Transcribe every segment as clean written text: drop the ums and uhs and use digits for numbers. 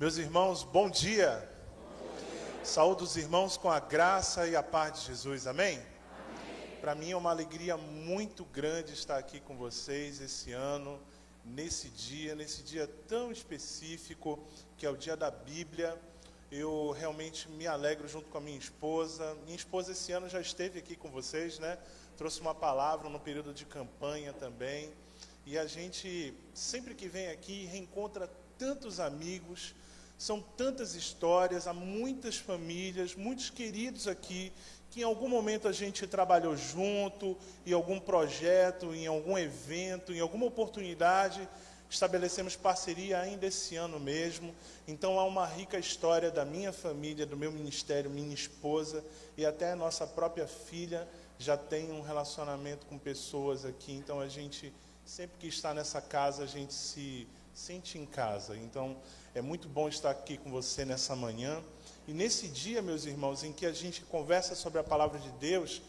Meus irmãos, bom dia. Saúdo os irmãos com a graça e a paz de Jesus, amém? Para mim é uma alegria muito grande estar aqui com vocês esse ano, nesse dia tão específico, que é o dia da Bíblia. Eu realmente me alegro junto com a minha esposa. Minha esposa esse ano já esteve aqui com vocês, né? Trouxe uma palavra no período de campanha também. E a gente, sempre que vem aqui, reencontra tantos amigos, são tantas histórias, há muitas famílias, muitos queridos aqui, que em algum momento a gente trabalhou junto, em algum projeto, em algum evento, em alguma oportunidade, estabelecemos parceria ainda esse ano mesmo. Então há uma rica história da minha família, do meu ministério, minha esposa, e até a nossa própria filha já tem um relacionamento com pessoas aqui. Então a gente, sempre que está nessa casa, a gente se sente em casa. Então é muito bom estar aqui com você nessa manhã. E nesse dia, meus irmãos, em que a gente conversa sobre a palavra de Deus,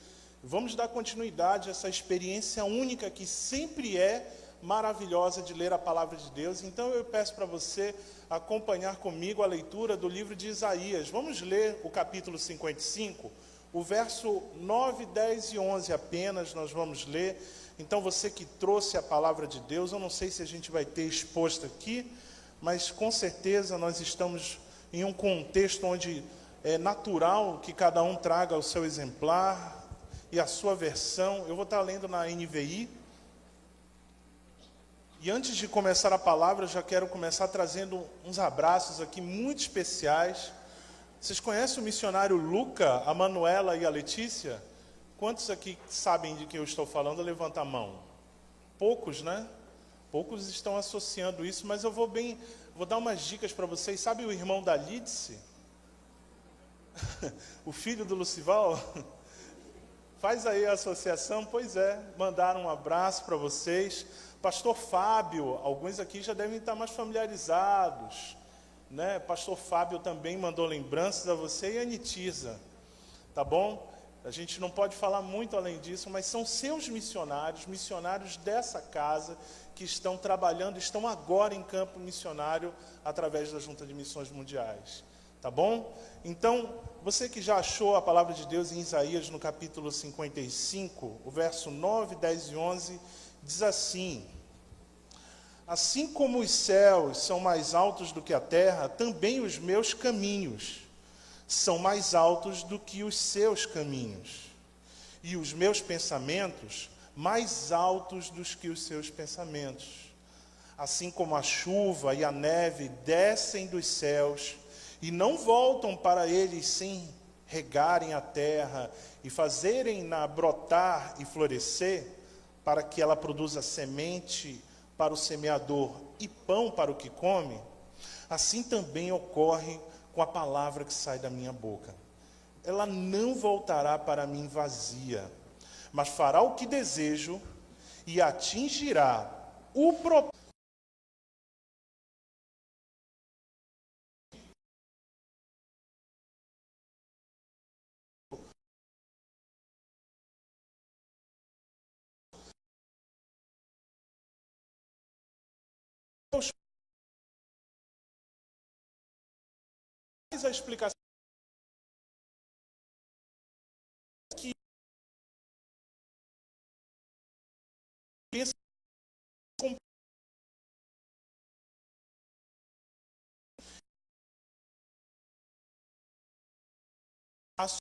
vamos dar continuidade a essa experiência única que sempre é maravilhosa de ler a palavra de Deus. Então eu peço para você acompanhar comigo a leitura do livro de Isaías. Vamos ler o capítulo 55, o verso 9, 10 e 11 apenas nós vamos ler. Então você que trouxe a palavra de Deus, eu não sei se a gente vai ter exposto aqui, mas com certeza nós estamos em um contexto onde é natural que cada um traga o seu exemplar e a sua versão. Eu vou estar lendo na NVI. E antes de começar a palavra, eu já quero começar trazendo uns abraços aqui muito especiais. Vocês conhecem o missionário Luca, a Manuela e a Letícia? Quantos aqui sabem de que eu estou falando? Levanta a mão. Poucos, né? Poucos estão associando isso, mas eu vou dar umas dicas para vocês. Sabe o irmão da Lídice? O filho do Lucival? Faz aí a associação. Pois é, mandaram um abraço para vocês. Pastor Fábio, alguns aqui já devem estar mais familiarizados, né? Pastor Fábio também mandou lembranças a você e a Nitiza, tá bom? A gente não pode falar muito além disso, mas são seus missionários dessa casa, que estão trabalhando, estão agora em campo missionário através da Junta de Missões Mundiais. Tá bom? Então, você que já achou a palavra de Deus em Isaías, no capítulo 55, o verso 9, 10 e 11, diz assim: assim como os céus são mais altos do que a terra, também os meus caminhos são mais altos do que os seus caminhos, e os meus pensamentos mais altos do que os seus pensamentos. Assim como a chuva e a neve descem dos céus e não voltam para eles sem regarem a terra e fazerem-na brotar e florescer, para que ela produza semente para o semeador e pão para o que come, assim também ocorre com a palavra que sai da minha boca. Ela não voltará para mim vazia, mas fará o que desejo e atingirá o propósito a explicação que pensa com a sua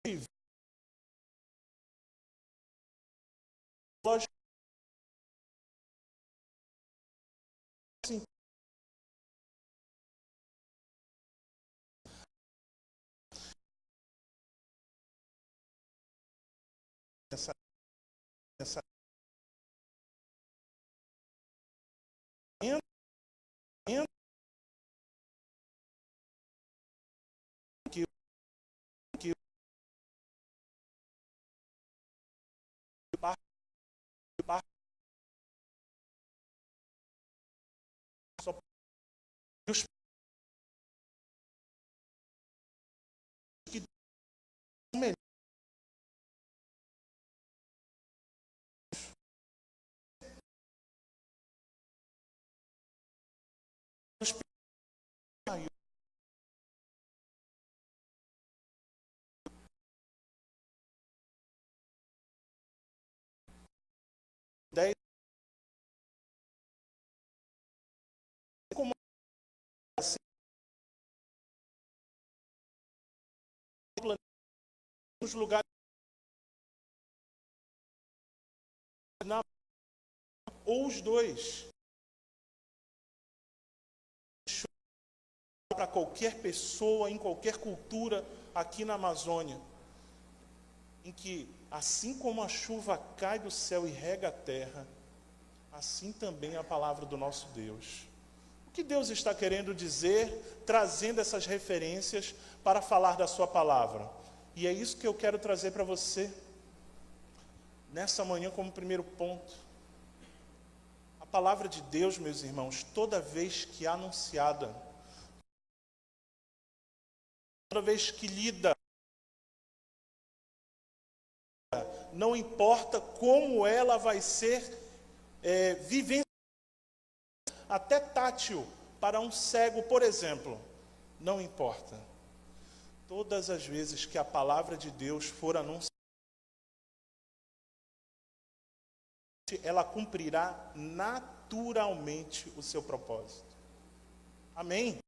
mente, lógico, assim, essa que que parte só os que melhor como assim, nos lugares ou os dois, para qualquer pessoa, em qualquer cultura aqui na Amazônia, em que assim como a chuva cai do céu e rega a terra, assim também a palavra do nosso Deus. O que Deus está querendo dizer, trazendo essas referências para falar da sua palavra? E é isso que eu quero trazer para você, nessa manhã, como primeiro ponto. A palavra de Deus, meus irmãos, toda vez que é anunciada, toda vez que lida, não importa como ela vai ser vivenciada, até tátil, para um cego, por exemplo, não importa. Todas as vezes que a palavra de Deus for anunciada, ela cumprirá naturalmente o seu propósito. Amém?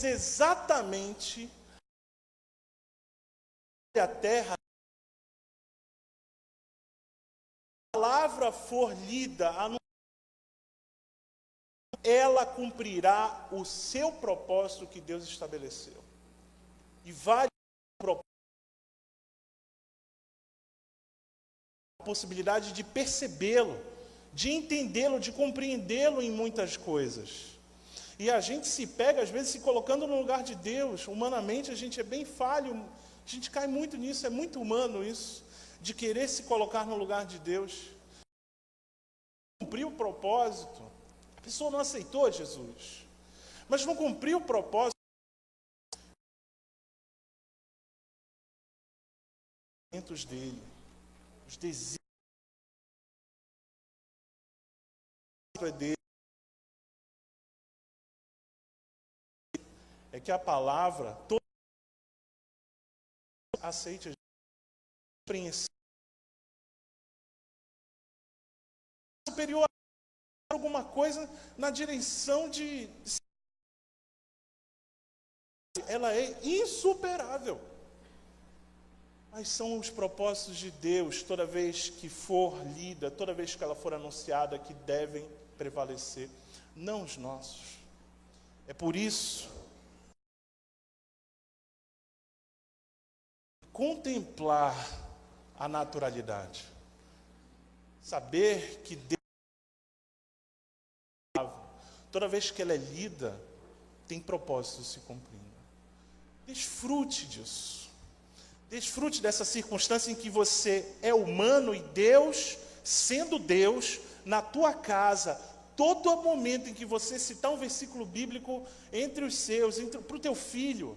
Exatamente a terra, a palavra for lida, ela cumprirá o seu propósito que Deus estabeleceu. E vários propósitos, a possibilidade de percebê-lo, de entendê-lo, de compreendê-lo em muitas coisas. E a gente se pega, às vezes, se colocando no lugar de Deus. Humanamente, a gente é bem falho, a gente cai muito nisso, é muito humano isso, de querer se colocar no lugar de Deus. Cumprir o propósito, a pessoa não aceitou Jesus, mas não cumpriu o propósito dele, os desígnios dele. É que a palavra toda aceite a compreensão superior a alguma coisa na direção de ela é insuperável. Mas são os propósitos de Deus, toda vez que for lida, toda vez que ela for anunciada, que devem prevalecer, não os nossos. É por isso, contemplar a naturalidade, saber que Deus, toda vez que ela é lida, tem propósito se cumprindo. Desfrute disso. Desfrute dessa circunstância em que você é humano e Deus, sendo Deus, na tua casa, todo momento em que você citar um versículo bíblico entre os seus, para o teu filho.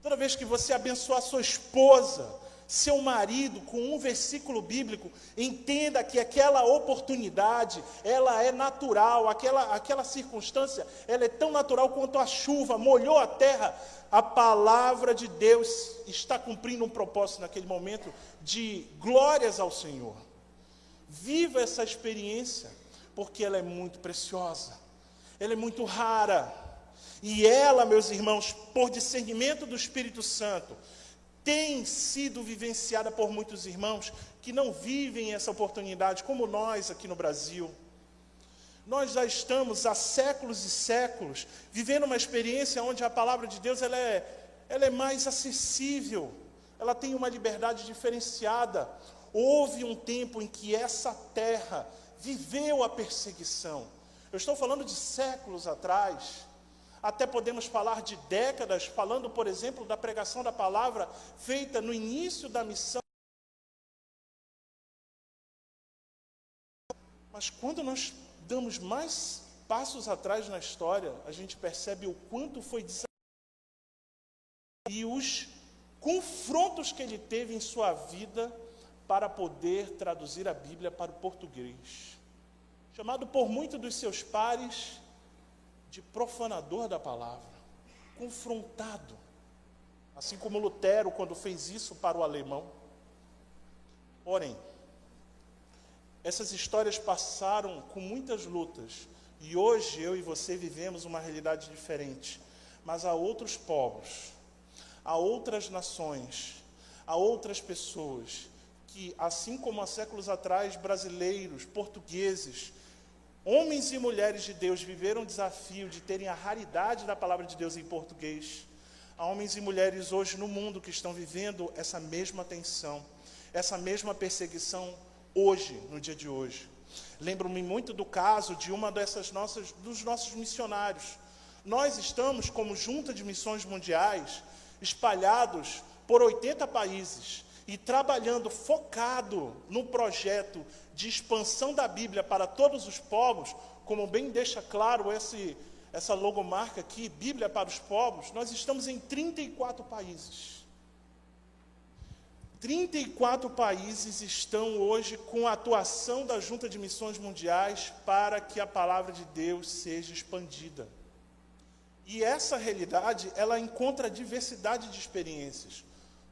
Toda vez que você abençoar sua esposa, seu marido, com um versículo bíblico, entenda que aquela oportunidade, ela é natural, aquela circunstância, ela é tão natural quanto a chuva, molhou a terra. A palavra de Deus está cumprindo um propósito naquele momento de glórias ao Senhor. Viva essa experiência, porque ela é muito preciosa, ela é muito rara, e ela, meus irmãos, por discernimento do Espírito Santo, tem sido vivenciada por muitos irmãos que não vivem essa oportunidade, como nós aqui no Brasil. Nós já estamos há séculos e séculos vivendo uma experiência onde a palavra de Deus ela é mais acessível, ela tem uma liberdade diferenciada. Houve um tempo em que essa terra viveu a perseguição. Eu estou falando de séculos atrás. Até podemos falar de décadas, falando, por exemplo, da pregação da palavra feita no início da missão. Mas quando nós damos mais passos atrás na história, a gente percebe o quanto foi desafiado e os confrontos que ele teve em sua vida para poder traduzir a Bíblia para o português. Chamado por muitos dos seus pares de profanador da palavra, confrontado, assim como Lutero, quando fez isso para o alemão. Porém, essas histórias passaram com muitas lutas, e hoje eu e você vivemos uma realidade diferente. Mas há outros povos, há outras nações, há outras pessoas que, assim como há séculos atrás, brasileiros, portugueses, homens e mulheres de Deus viveram o desafio de terem a raridade da palavra de Deus em português. Há homens e mulheres hoje no mundo que estão vivendo essa mesma tensão, essa mesma perseguição hoje, no dia de hoje. Lembro-me muito do caso de uma dos nossos missionários. Nós estamos, como Junta de Missões Mundiais, espalhados por 80 países e trabalhando focado no projeto de expansão da Bíblia para todos os povos, como bem deixa claro essa logomarca aqui, Bíblia para os povos. Nós estamos em 34 países. 34 países estão hoje com a atuação da Junta de Missões Mundiais para que a palavra de Deus seja expandida. E essa realidade, ela encontra diversidade de experiências.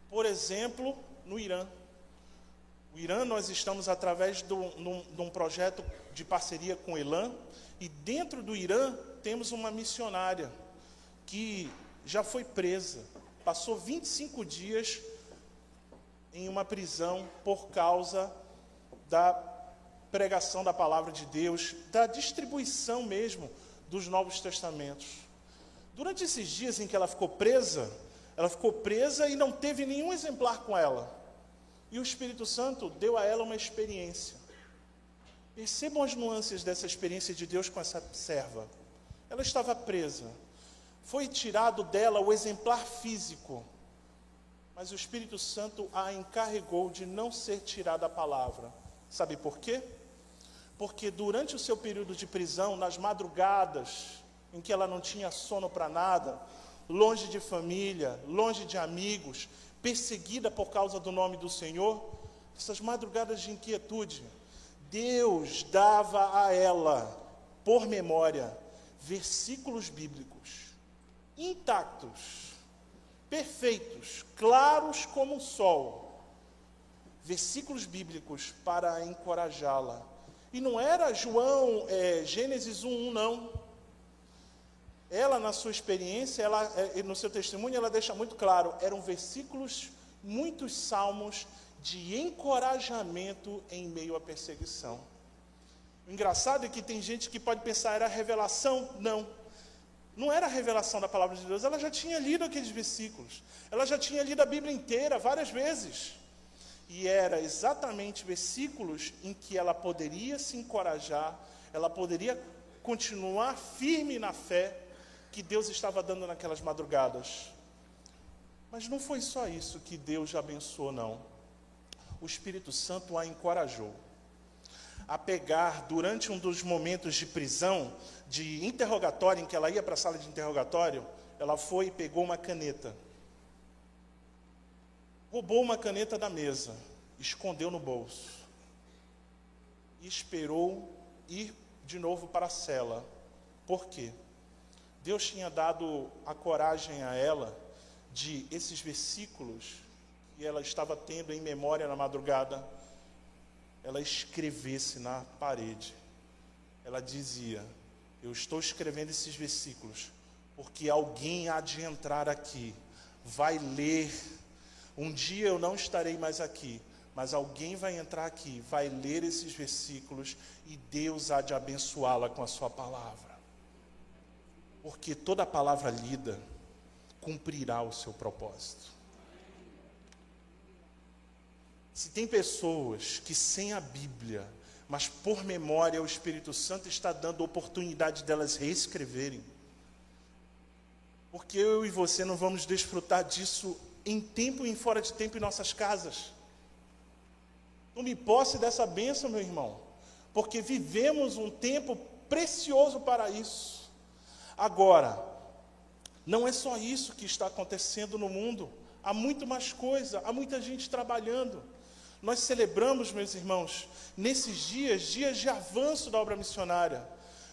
Por exemplo, no Irã. O Irã, nós estamos através de um projeto de parceria com o Elan, e dentro do Irã temos uma missionária que já foi presa, passou 25 dias em uma prisão por causa da pregação da palavra de Deus, da distribuição mesmo dos Novos Testamentos. Durante esses dias em que ela ficou presa e não teve nenhum exemplar com ela. E o Espírito Santo deu a ela uma experiência. Percebam as nuances dessa experiência de Deus com essa serva. Ela estava presa. Foi tirado dela o exemplar físico, mas o Espírito Santo a encarregou de não ser tirada a palavra. Sabe por quê? Porque durante o seu período de prisão, nas madrugadas, em que ela não tinha sono para nada, longe de família, longe de amigos, perseguida por causa do nome do Senhor, essas madrugadas de inquietude, Deus dava a ela, por memória, versículos bíblicos, intactos, perfeitos, claros como o sol, versículos bíblicos para encorajá-la. E não era Gênesis 1:1, não. Ela, na sua experiência, no seu testemunho, ela deixa muito claro, eram versículos, muitos salmos de encorajamento em meio à perseguição. O engraçado é que tem gente que pode pensar, era revelação? Não era a revelação da palavra de Deus, ela já tinha lido aqueles versículos, ela já tinha lido a Bíblia inteira várias vezes, e era exatamente versículos em que ela poderia se encorajar, ela poderia continuar firme na fé que Deus estava dando naquelas madrugadas. Mas não foi só isso que Deus a abençoou, não. O Espírito Santo a encorajou a pegar, durante um dos momentos de prisão, de interrogatório, em que ela ia para a sala de interrogatório, ela foi e pegou uma caneta. Roubou uma caneta da mesa, escondeu no bolso. E esperou ir de novo para a cela. Por quê? Deus tinha dado a coragem a ela de esses versículos que ela estava tendo em memória na madrugada, ela escrevesse na parede. Ela dizia, eu estou escrevendo esses versículos, porque alguém há de entrar aqui, vai ler, um dia eu não estarei mais aqui, mas alguém vai entrar aqui, vai ler esses versículos, e Deus há de abençoá-la com a sua palavra. Porque toda palavra lida cumprirá o seu propósito. Se tem pessoas que sem a Bíblia, mas por memória o Espírito Santo está dando oportunidade delas reescreverem, porque eu e você não vamos desfrutar disso em tempo e em fora de tempo em nossas casas. Tome posse dessa bênção, meu irmão, porque vivemos um tempo precioso para isso. Agora, não é só isso que está acontecendo no mundo. há muito mais coisa, há muita gente trabalhando. Nós celebramos, meus irmãos, nesses dias de avanço da obra missionária.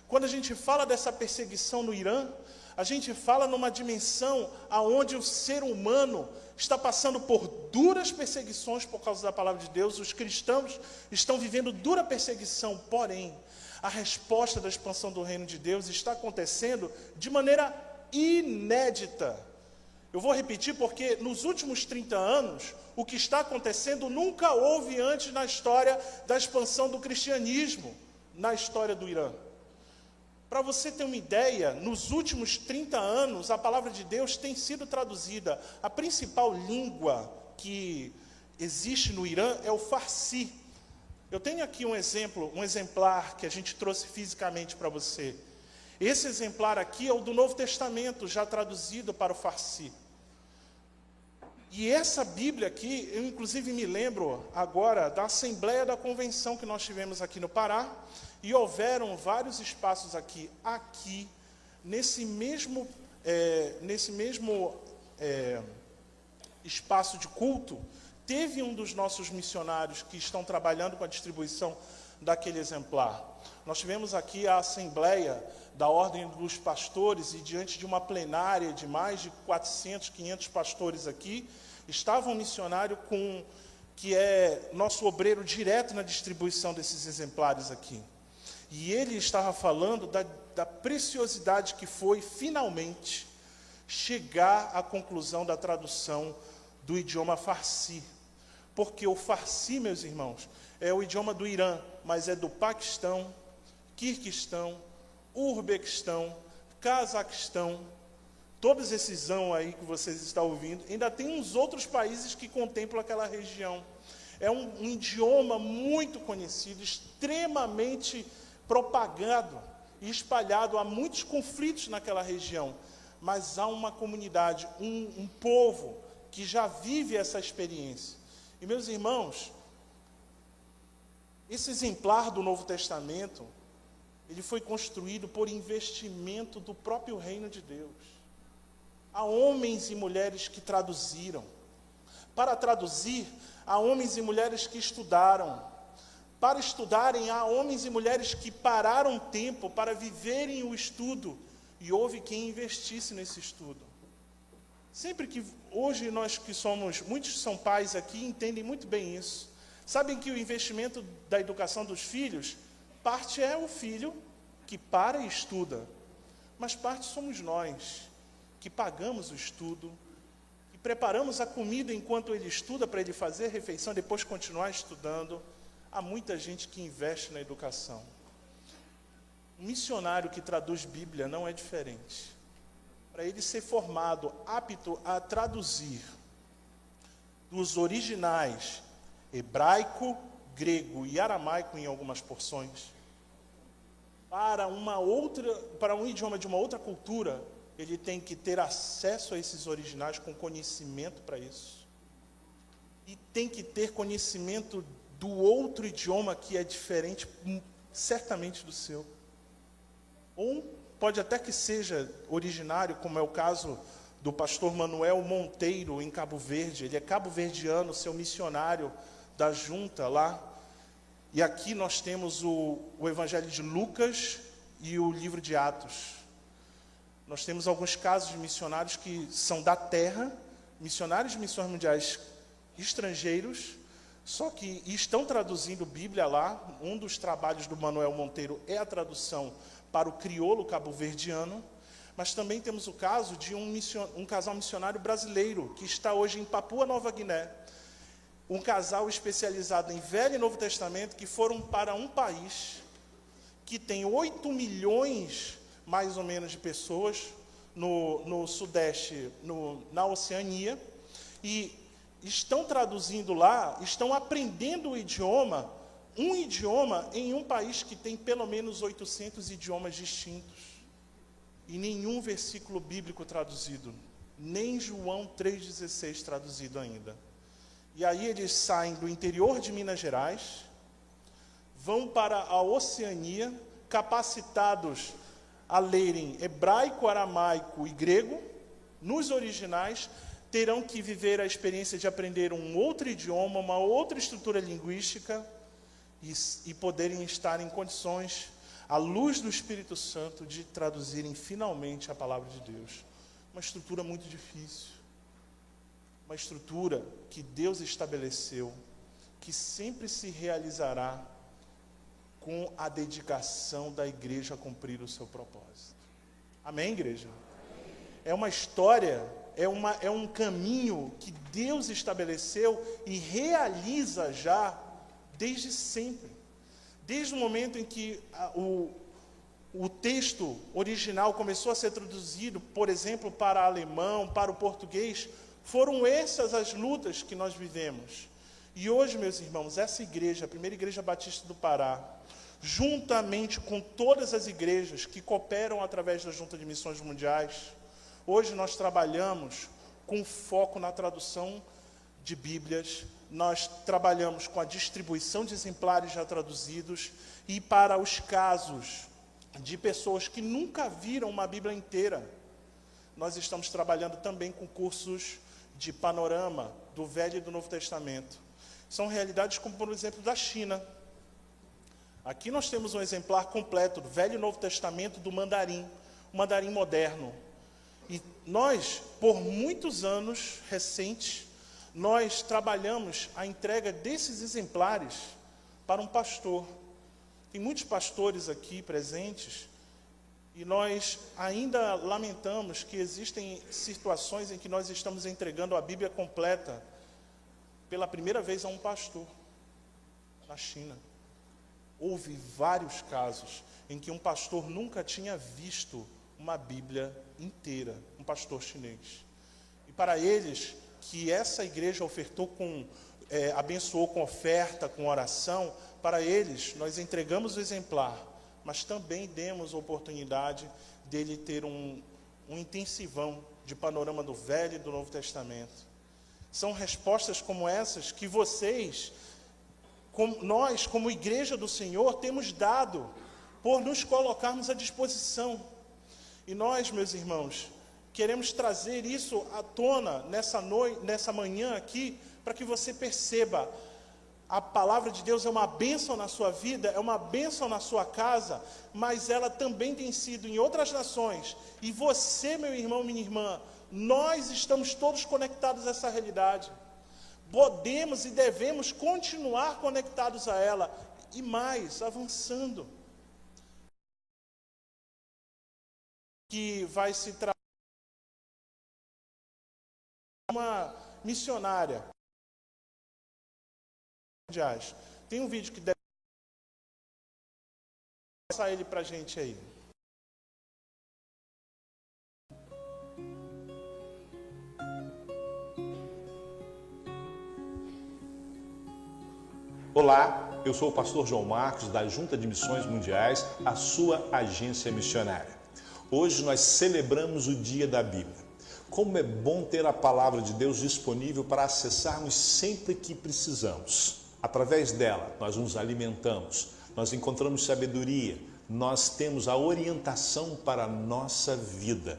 Quando a gente fala dessa perseguição no Irã, a gente fala numa dimensão aonde o ser humano está passando por duras perseguições por causa da palavra de Deus. Os cristãos estão vivendo dura perseguição, porém, a resposta da expansão do reino de Deus está acontecendo de maneira inédita. Eu vou repetir porque nos últimos 30 anos, o que está acontecendo nunca houve antes na história da expansão do cristianismo, na história do Irã. Para você ter uma ideia, nos últimos 30 anos, a palavra de Deus tem sido traduzida. A principal língua que existe no Irã é o Farsi. Eu tenho aqui um exemplar que a gente trouxe fisicamente para você. Esse exemplar aqui é o do Novo Testamento, já traduzido para o Farsi. E essa Bíblia aqui, eu inclusive me lembro agora da Assembleia da Convenção que nós tivemos aqui no Pará, e houveram vários espaços aqui, nesse mesmo espaço de culto, teve um dos nossos missionários que estão trabalhando com a distribuição daquele exemplar. Nós tivemos aqui a Assembleia da Ordem dos Pastores, e diante de uma plenária de mais de 400, 500 pastores aqui, estava um missionário que é nosso obreiro direto na distribuição desses exemplares aqui. E ele estava falando da preciosidade que foi, finalmente, chegar à conclusão da tradução do idioma Farsi. Porque o Farsi, meus irmãos, é o idioma do Irã, mas é do Paquistão, Quirguistão, Uzbequistão, Cazaquistão, todos esses aí que vocês estão ouvindo, ainda tem uns outros países que contemplam aquela região. É um idioma muito conhecido, extremamente propagado e espalhado. Há muitos conflitos naquela região, mas há uma comunidade, um povo que já vive essa experiência. E, meus irmãos, esse exemplar do Novo Testamento, ele foi construído por investimento do próprio reino de Deus. Há homens e mulheres que traduziram. Para traduzir, há homens e mulheres que estudaram. Para estudarem, há homens e mulheres que pararam tempo para viverem o estudo, e houve quem investisse nesse estudo. Sempre que, hoje nós que somos, muitos são pais aqui, entendem muito bem isso. Sabem que o investimento da educação dos filhos, parte é o filho que para e estuda, mas parte somos nós, que pagamos o estudo, que preparamos a comida enquanto ele estuda, para ele fazer a refeição, depois continuar estudando. Há muita gente que investe na educação. Um missionário que traduz Bíblia não é diferente. Para ele ser formado, apto a traduzir dos originais hebraico, grego e aramaico em algumas porções, para um idioma de uma outra cultura, ele tem que ter acesso a esses originais com conhecimento para isso. E tem que ter conhecimento do outro idioma que é diferente, certamente, do seu. Ou pode até que seja originário, como é o caso do pastor Manuel Monteiro, em Cabo Verde. Ele é cabo-verdiano, seu missionário da junta lá. E aqui nós temos o Evangelho de Lucas e o livro de Atos. Nós temos alguns casos de missionários que são da terra, missionários de missões mundiais estrangeiros, só que estão traduzindo Bíblia lá. Um dos trabalhos do Manuel Monteiro é a tradução para o crioulo cabo-verdiano, mas também temos o caso de um casal missionário brasileiro, que está hoje em Papua Nova Guiné. Um casal especializado em Velho e Novo Testamento, que foram para um país que tem 8 milhões, mais ou menos, de pessoas, no Sudeste, na Oceania, e estão traduzindo lá, estão aprendendo o idioma, um idioma em um país que tem pelo menos 800 idiomas distintos. E nenhum versículo bíblico traduzido, nem João 3,16 traduzido ainda. E aí eles saem do interior de Minas Gerais, vão para a Oceania, capacitados a lerem hebraico, aramaico e grego, nos originais, terão que viver a experiência de aprender um outro idioma, uma outra estrutura linguística e poderem estar em condições, à luz do Espírito Santo, de traduzirem finalmente a palavra de Deus. Uma estrutura muito difícil, uma estrutura que Deus estabeleceu, que sempre se realizará com a dedicação da igreja a cumprir o seu propósito. Amém, igreja? É uma história, é um caminho que Deus estabeleceu e realiza já desde sempre. Desde o momento em que o texto original começou a ser traduzido, por exemplo, para alemão, para o português, foram essas as lutas que nós vivemos. E hoje, meus irmãos, essa igreja, a primeira igreja batista do Pará, juntamente com todas as igrejas que cooperam através da Junta de Missões Mundiais, hoje nós trabalhamos com foco na tradução de Bíblias, nós trabalhamos com a distribuição de exemplares já traduzidos, e para os casos de pessoas que nunca viram uma Bíblia inteira, nós estamos trabalhando também com cursos de panorama do Velho e do Novo Testamento. São realidades como, por exemplo, da China. Aqui nós temos um exemplar completo do Velho e Novo Testamento do mandarim, o mandarim moderno. E nós, por muitos anos recentes, nós trabalhamos a entrega desses exemplares para um pastor. Tem muitos pastores aqui presentes, e nós ainda lamentamos que existem situações em que nós estamos entregando a Bíblia completa pela primeira vez a um pastor na China. Houve vários casos em que um pastor nunca tinha visto uma Bíblia inteira, um pastor chinês. E para eles, que essa igreja ofertou abençoou com oferta, com oração, para eles nós entregamos o exemplar, mas também demos a oportunidade dele ter um intensivão de panorama do Velho e do Novo Testamento. São respostas como essas que vocês, nós, como igreja do Senhor, temos dado por nos colocarmos à disposição. E nós, meus irmãos, queremos trazer isso à tona nessa manhã aqui, para que você perceba, a palavra de Deus é uma bênção na sua vida, é uma bênção na sua casa, mas ela também tem sido em outras nações. E você, meu irmão, minha irmã, nós estamos todos conectados a essa realidade. Podemos e devemos continuar conectados a ela, e mais, avançando. Que vai se tratar de uma missionária. Tem um vídeo que deve passar ele para a gente aí. Olá, eu sou o pastor João Marcos, da Junta de Missões Mundiais, a sua agência missionária. Hoje nós celebramos o Dia da Bíblia. Como é bom ter a palavra de Deus disponível para acessarmos sempre que precisamos. Através dela, nós nos alimentamos, nós encontramos sabedoria, nós temos a orientação para a nossa vida.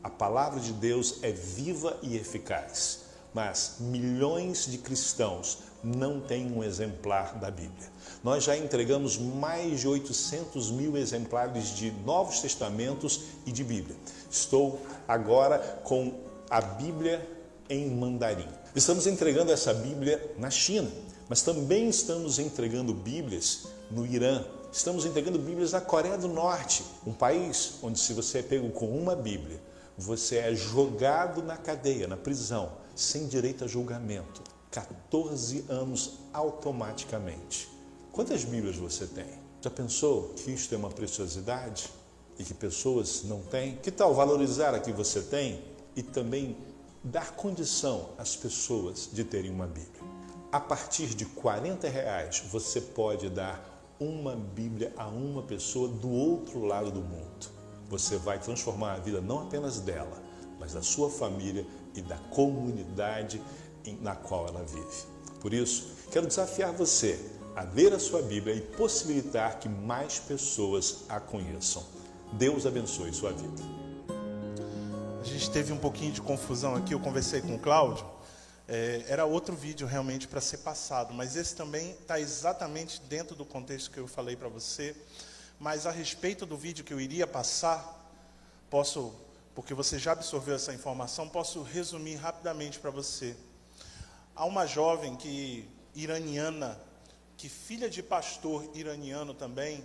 A palavra de Deus é viva e eficaz, mas milhões de cristãos não têm um exemplar da Bíblia. Nós já entregamos mais de 800 mil exemplares de Novos Testamentos e de Bíblia. Estou agora com a Bíblia em mandarim. Estamos entregando essa Bíblia na China, mas também estamos entregando Bíblias no Irã. Estamos entregando Bíblias na Coreia do Norte, um país onde, se você é pego com uma Bíblia, você é jogado na cadeia, na prisão, sem direito a julgamento. 14 anos automaticamente. Quantas Bíblias você tem? Já pensou que isto é uma preciosidade e que pessoas não têm? Que tal valorizar a que você tem e também dar condição às pessoas de terem uma Bíblia? A partir de R$40 você pode dar uma Bíblia a uma pessoa do outro lado do mundo. Você vai transformar a vida não apenas dela, mas da sua família e da comunidade na qual ela vive. Por isso, quero desafiar você a ler a sua Bíblia e possibilitar que mais pessoas a conheçam. Deus abençoe sua vida. A gente teve um pouquinho de confusão aqui, eu conversei com o Cláudio, era outro vídeo realmente para ser passado, mas esse também está exatamente dentro do contexto que eu falei para você, mas a respeito do vídeo que eu iria passar, porque você já absorveu essa informação, posso resumir rapidamente para você. Há uma jovem iraniana, que filha de pastor iraniano também,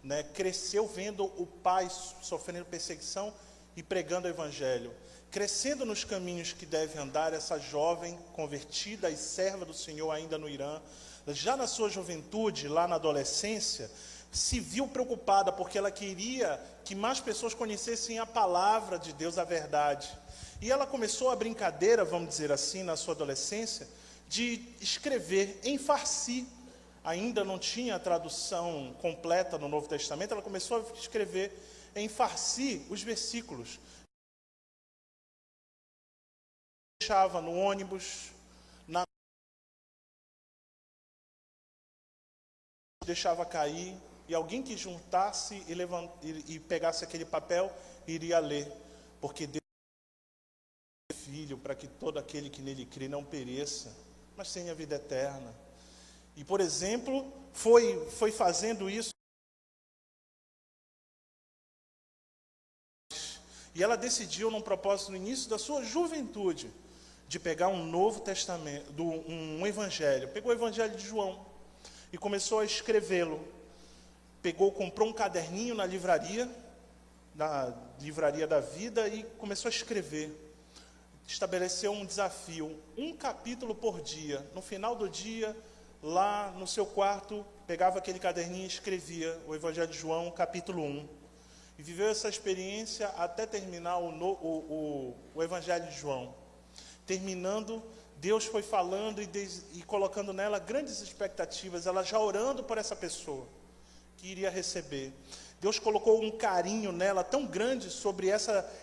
né, cresceu vendo o pai sofrendo perseguição e pregando o evangelho. Crescendo nos caminhos que deve andar, essa jovem convertida e serva do Senhor ainda no Irã, já na sua juventude, lá na adolescência, se viu preocupada porque ela queria que mais pessoas conhecessem a palavra de Deus, a verdade. E ela começou a brincadeira, vamos dizer assim, na sua adolescência, de escrever em farsi. Ainda não tinha a tradução completa no Novo Testamento, ela começou a escrever em farsi os versículos. Deixava no ônibus, deixava cair, e alguém que juntasse e pegasse aquele papel, iria ler, porque Deus é filho, para que todo aquele que nele crê não pereça, mas tenha vida eterna. E, por exemplo, foi fazendo isso, e ela decidiu, num propósito no início da sua juventude, de pegar um Novo Testamento, um Evangelho. Pegou o Evangelho de João e começou a escrevê-lo. Comprou um caderninho na livraria da vida, e começou a escrever. Estabeleceu um desafio, um capítulo por dia. No final do dia, lá no seu quarto, pegava aquele caderninho e escrevia o Evangelho de João, capítulo 1. E viveu essa experiência até terminar o Evangelho de João. Terminando, Deus foi falando e colocando nela grandes expectativas, ela já orando por essa pessoa que iria receber. Deus colocou um carinho nela tão grande sobre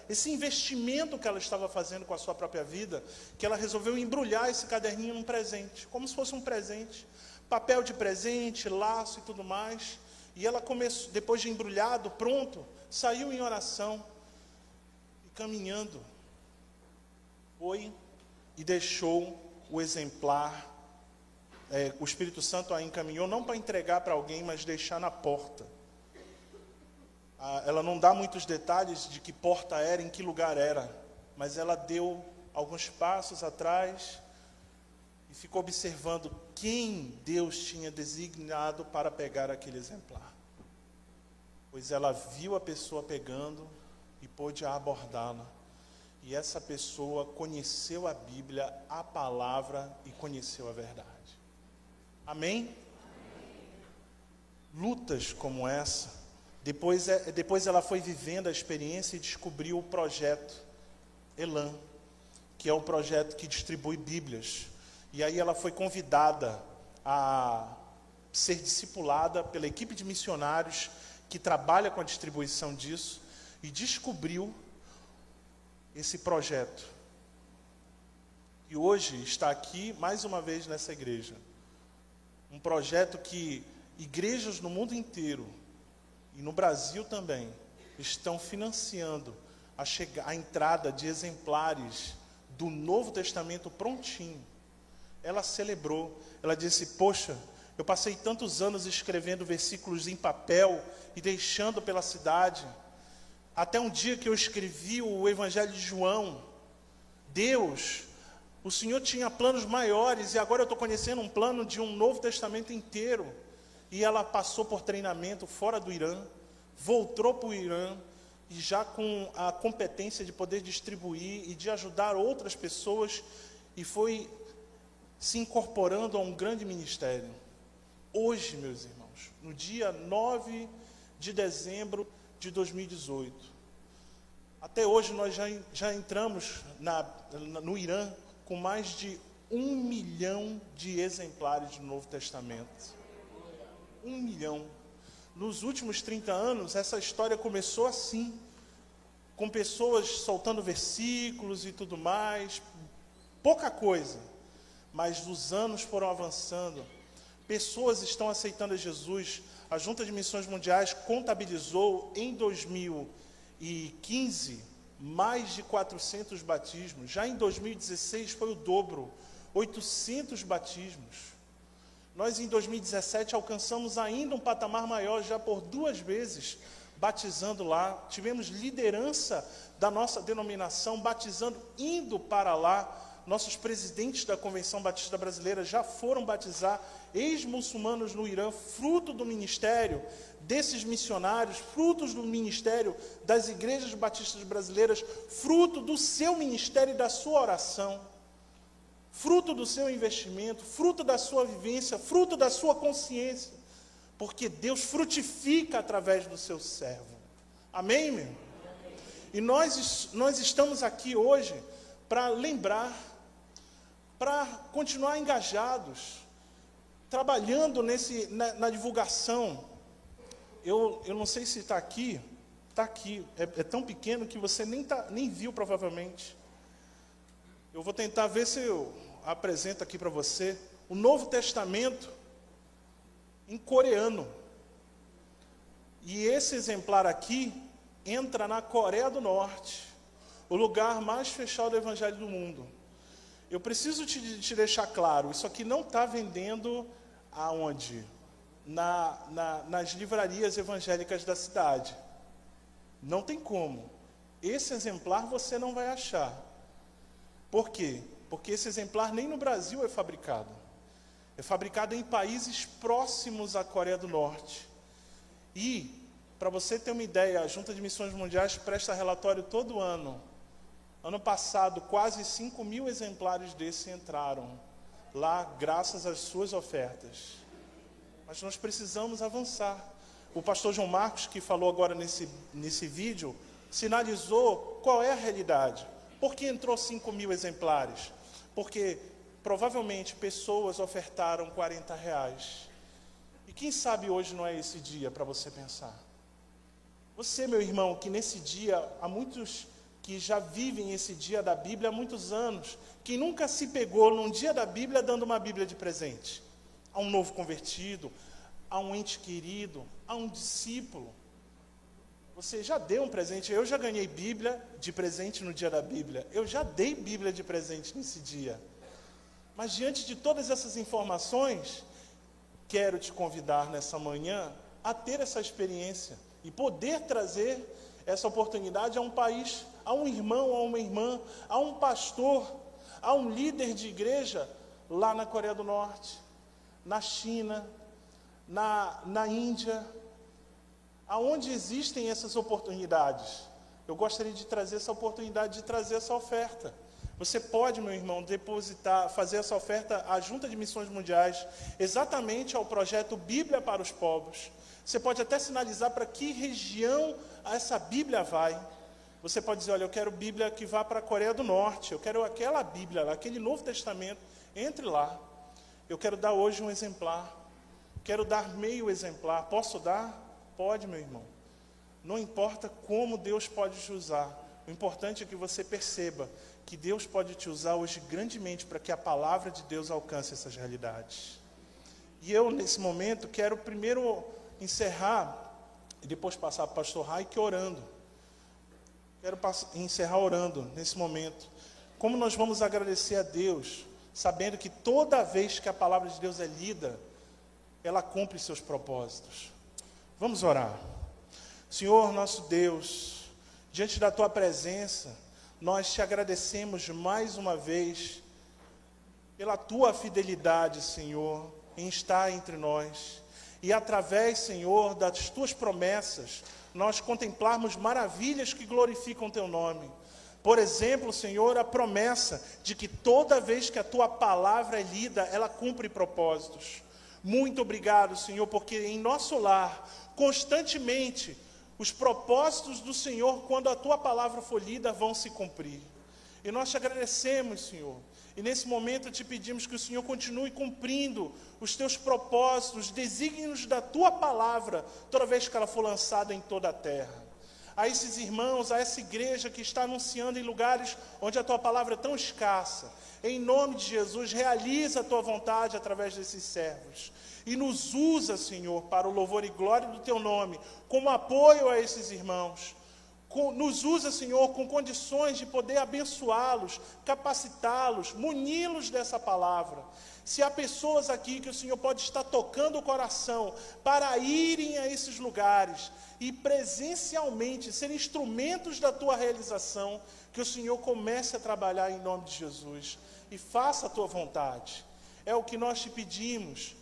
esse investimento que ela estava fazendo com a sua própria vida, que ela resolveu embrulhar esse caderninho num presente, como se fosse um presente, papel de presente, laço e tudo mais. E ela começou, depois de embrulhado, pronto, saiu em oração e caminhando, foi e deixou o exemplar. O Espírito Santo a encaminhou não para entregar para alguém, mas deixar na porta. Ela não dá muitos detalhes de que porta era, em que lugar era, mas ela deu alguns passos atrás e ficou observando quem Deus tinha designado para pegar aquele exemplar. Pois ela viu a pessoa pegando e pôde abordá-la. E essa pessoa conheceu a Bíblia, a palavra, e conheceu a verdade. Amém? Lutas como essa, depois ela foi vivendo a experiência e descobriu o projeto Elan, que é o projeto que distribui Bíblias. E aí ela foi convidada a ser discipulada pela equipe de missionários que trabalha com a distribuição disso, e descobriu esse projeto. E hoje está aqui mais uma vez nessa igreja. Um projeto que igrejas no mundo inteiro, e no Brasil também, estão financiando a entrada de exemplares do Novo Testamento prontinho. Ela celebrou, ela disse: poxa, eu passei tantos anos escrevendo versículos em papel e deixando pela cidade, até um dia que eu escrevi o Evangelho de João. Deus, o Senhor tinha planos maiores, e agora eu estou conhecendo um plano de um Novo Testamento inteiro. E ela passou por treinamento fora do Irã, voltou para o Irã, e já com a competência de poder distribuir e de ajudar outras pessoas, e foi se incorporando a um grande ministério. Hoje, meus irmãos, no dia 9 de dezembro de 2018, até hoje nós já entramos no Irã com mais de 1 milhão de exemplares do Novo Testamento. 1 milhão. Nos últimos 30 anos, essa história começou assim, com pessoas soltando versículos e tudo mais, pouca coisa, mas os anos foram avançando, pessoas estão aceitando a Jesus. A Junta de Missões Mundiais contabilizou em 2015 mais de 400 batismos. Já em 2016 foi o dobro, 800 batismos. Nós em 2017 alcançamos ainda um patamar maior, já por 2 vezes, batizando lá. Tivemos liderança da nossa denominação batizando, indo para lá. Nossos presidentes da Convenção Batista Brasileira já foram batizar ex-muçulmanos no Irã, fruto do ministério desses missionários, frutos do ministério das igrejas batistas brasileiras, fruto do seu ministério e da sua oração, fruto do seu investimento, fruto da sua vivência, fruto da sua consciência, porque Deus frutifica através do seu servo. Amém, meu? E nós estamos aqui hoje para lembrar, para continuar engajados, trabalhando na divulgação. Eu não sei se está aqui, é tão pequeno que você nem viu provavelmente. Eu vou tentar ver se eu apresento aqui para você o Novo Testamento em coreano. E esse exemplar aqui entra na Coreia do Norte, o lugar mais fechado do Evangelho do mundo. Eu preciso te deixar claro, isso aqui não está vendendo aonde? Nas livrarias evangélicas da cidade. Não tem como. Esse exemplar você não vai achar. Por quê? Porque esse exemplar nem no Brasil é fabricado. É fabricado em países próximos à Coreia do Norte. E, para você ter uma ideia, a Junta de Missões Mundiais presta relatório todo ano. Ano passado, quase 5.000 exemplares desse entraram lá, graças às suas ofertas. Mas nós precisamos avançar. O pastor João Marcos, que falou agora nesse vídeo, sinalizou qual é a realidade. Por que entrou 5.000 exemplares? Porque provavelmente pessoas ofertaram R$40. E quem sabe hoje não é esse dia para você pensar. Você, meu irmão, que nesse dia, há muitos que já vivem esse dia da Bíblia há muitos anos, que nunca se pegou num dia da Bíblia dando uma Bíblia de presente a um novo convertido, a um ente querido, a um discípulo. Você já deu um presente? Eu já ganhei Bíblia de presente no dia da Bíblia. Eu já dei Bíblia de presente nesse dia. Mas diante de todas essas informações, quero te convidar nessa manhã a ter essa experiência e poder trazer essa oportunidade a um país, a um irmão, a uma irmã, a um pastor, a um líder de igreja lá na Coreia do Norte, na China, na Índia, aonde existem essas oportunidades. Eu gostaria de trazer essa oportunidade, de trazer essa oferta. Você pode, meu irmão, depositar, fazer essa oferta à Junta de Missões Mundiais, exatamente ao projeto Bíblia para os Povos. Você pode até sinalizar para que região essa Bíblia vai. Você pode dizer, olha, eu quero Bíblia que vá para a Coreia do Norte, eu quero aquela Bíblia lá, aquele Novo Testamento, entre lá. Eu quero dar hoje um exemplar, quero dar meio exemplar. Posso dar? Pode, meu irmão. Não importa como Deus pode te usar, o importante é que você perceba que Deus pode te usar hoje grandemente para que a palavra de Deus alcance essas realidades. E eu, nesse momento, quero primeiro encerrar e depois passar para o pastor Raik orando. Quero encerrar orando nesse momento. Como nós vamos agradecer a Deus, sabendo que toda vez que a palavra de Deus é lida, ela cumpre seus propósitos. Vamos orar. Senhor, nosso Deus, diante da Tua presença, nós te agradecemos mais uma vez pela Tua fidelidade, Senhor, em estar entre nós. E através, Senhor, das Tuas promessas, nós contemplarmos maravilhas que glorificam Teu nome. Por exemplo, Senhor, a promessa de que toda vez que a Tua palavra é lida, ela cumpre propósitos. Muito obrigado, Senhor, porque em nosso lar, constantemente, os propósitos do Senhor, quando a Tua palavra for lida, vão se cumprir. E nós te agradecemos, Senhor. E nesse momento te pedimos que o Senhor continue cumprindo os Teus propósitos, os desígnios da Tua palavra, toda vez que ela for lançada em toda a terra. A esses irmãos, a essa igreja que está anunciando em lugares onde a Tua palavra é tão escassa, em nome de Jesus, realiza a Tua vontade através desses servos. E nos usa, Senhor, para o louvor e glória do Teu nome, como apoio a esses irmãos, Nos usa, Senhor, com condições de poder abençoá-los, capacitá-los, muni-los dessa palavra. Se há pessoas aqui que o Senhor pode estar tocando o coração para irem a esses lugares e presencialmente ser instrumentos da Tua realização, que o Senhor comece a trabalhar em nome de Jesus e faça a Tua vontade. É o que nós te pedimos,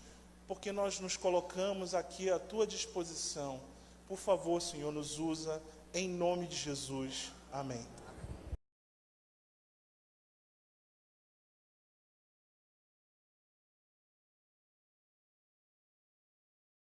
porque nós nos colocamos aqui à Tua disposição. Por favor, Senhor, nos usa em nome de Jesus. Amém.